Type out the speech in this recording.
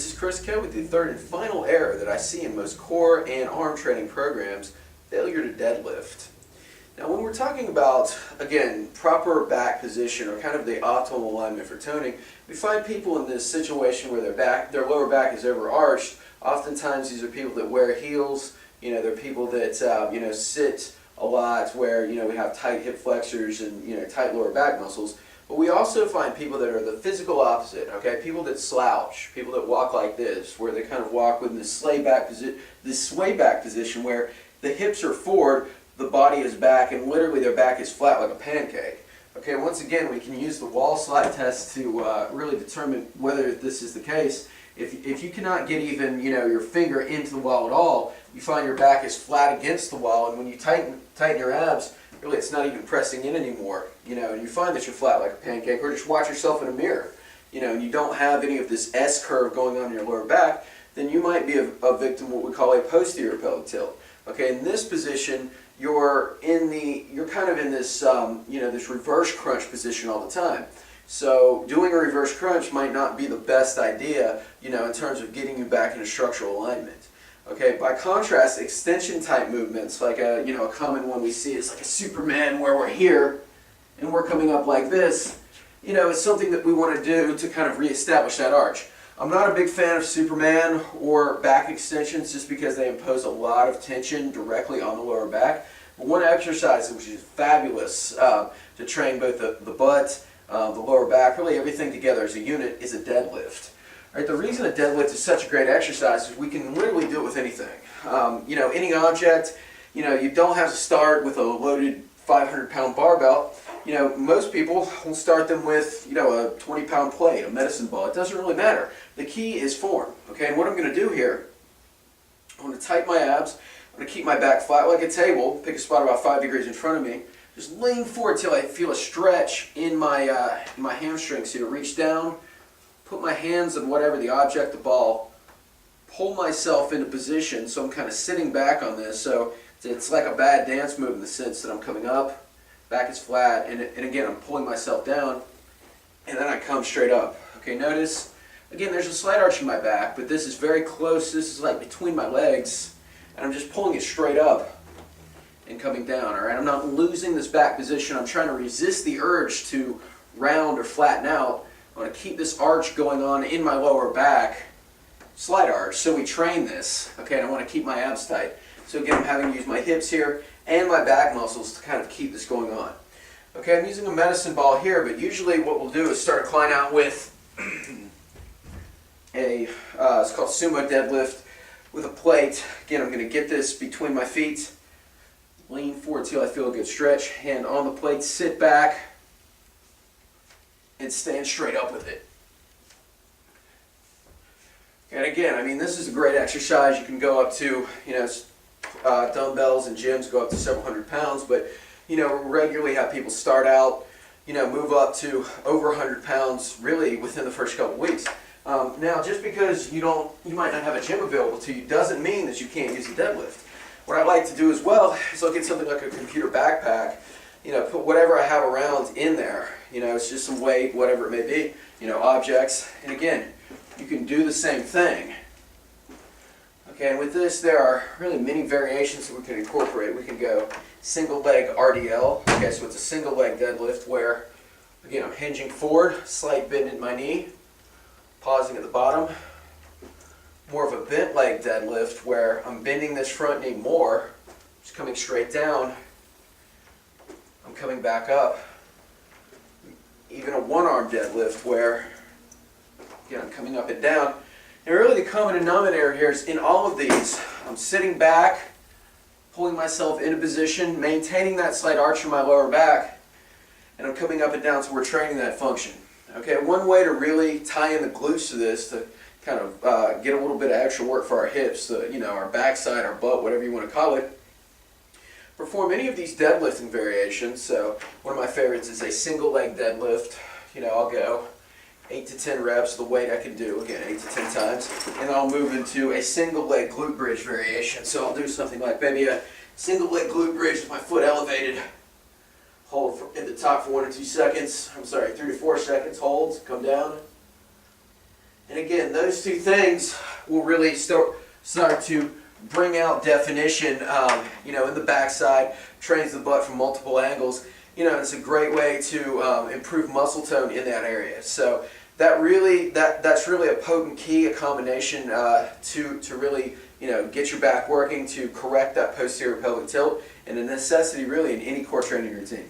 This is Chris K with the third and final error that I see in most core and arm training programs, failure to deadlift. Now when we're talking about, again, proper back position or kind of the optimal alignment for toning, we find people in this situation where their lower back is overarched. Oftentimes these are people that wear heels, they're people that sit a lot where we have tight hip flexors and tight lower back muscles. But we also find people that are the physical opposite, okay? People that slouch, people that walk like this, where they kind of walk with this sway back position where the hips are forward, the body is back, and literally their back is flat like a pancake. Okay, once again, we can use the wall slide test to really determine whether this is the case. If you cannot get even your finger into the wall at all, you find your back is flat against the wall, and when you tighten your abs, really it's not even pressing in anymore, and you find that you're flat like a pancake, or just watch yourself in a mirror, and you don't have any of this S curve going on in your lower back, then you might be a victim of what we call a posterior pelvic tilt. Okay, in this position, you're kind of in this this reverse crunch position all the time. So doing a reverse crunch might not be the best idea, in terms of getting you back into structural alignment. Okay, by contrast, extension type movements, like a common one we see is like a Superman, where we're here and we're coming up like this. It's something that we want to do to kind of reestablish that arch. I'm not a big fan of Superman or back extensions just because they impose a lot of tension directly on the lower back. But one exercise which is fabulous to train both the butt, the lower back, really everything together as a unit, is a deadlift. Right, the reason a deadlift is such a great exercise is we can literally do it with anything. Any object. You don't have to start with a loaded 500-pound barbell. Most people will start them with a 20-pound plate, a medicine ball. It doesn't really matter. The key is form. Okay, and what I'm going to do here, I'm going to tighten my abs. I'm going to keep my back flat like a table. Pick a spot about 5 degrees in front of me. Just lean forward till I feel a stretch in my hamstrings here. Reach down. Put my hands on whatever the object, the ball, pull myself into position so I'm kind of sitting back on this. So it's like a bad dance move in the sense that I'm coming up, back is flat, and again I'm pulling myself down, and then I come straight up. Okay, notice, again there's a slight arch in my back, but this is very close, this is like between my legs, and I'm just pulling it straight up and coming down, alright? I'm not losing this back position, I'm trying to resist the urge to round or flatten out. I want to keep this arch going on in my lower back, slight arch, so we train this, okay, and I want to keep my abs tight. So again, I'm having to use my hips here and my back muscles to kind of keep this going on. Okay, I'm using a medicine ball here, but usually what we'll do is start a client out with it's called sumo deadlift with a plate. Again, I'm going to get this between my feet, lean forward till I feel a good stretch, hand on the plate, sit back, and stand straight up with it. And again, this is a great exercise. You can go up to, dumbbells in gyms go up to several hundred pounds, but, regularly have people start out, move up to over 100 pounds really within the first couple of weeks. Now, just because you might not have a gym available to you doesn't mean that you can't use a deadlift. What I like to do as well is look at something like a computer backpack, put whatever I have around in there. It's just some weight, whatever it may be, objects. And again, you can do the same thing. Okay, and with this, there are really many variations that we can incorporate. We can go single leg RDL. Okay, so it's a single leg deadlift where, again, I'm hinging forward, slight bend in my knee, pausing at the bottom. More of a bent leg deadlift where I'm bending this front knee more, just coming straight down. I'm coming back up. Even a one-arm deadlift where, again, I'm coming up and down. And really the common denominator here is in all of these, I'm sitting back, pulling myself into position, maintaining that slight arch in my lower back, and I'm coming up and down, so we're training that function. Okay, one way to really tie in the glutes to this, to kind of get a little bit of extra work for our hips, our backside, our butt, whatever you want to call it, perform any of these deadlifting variations. So one of my favorites is a single leg deadlift. I'll go 8 to 10 reps, the weight I can do, again, 8 to 10 times. And I'll move into a single leg glute bridge variation. So I'll do something like maybe a single leg glute bridge with my foot elevated. Hold at the top for 1 to 2 seconds. 3 to 4 seconds. Hold, come down. And again, those two things will really start to bring out definition, in the backside, trains the butt from multiple angles. It's a great way to improve muscle tone in that area. So that's really a potent key, a combination to really get your back working, to correct that posterior pelvic tilt, and a necessity really in any core training routine.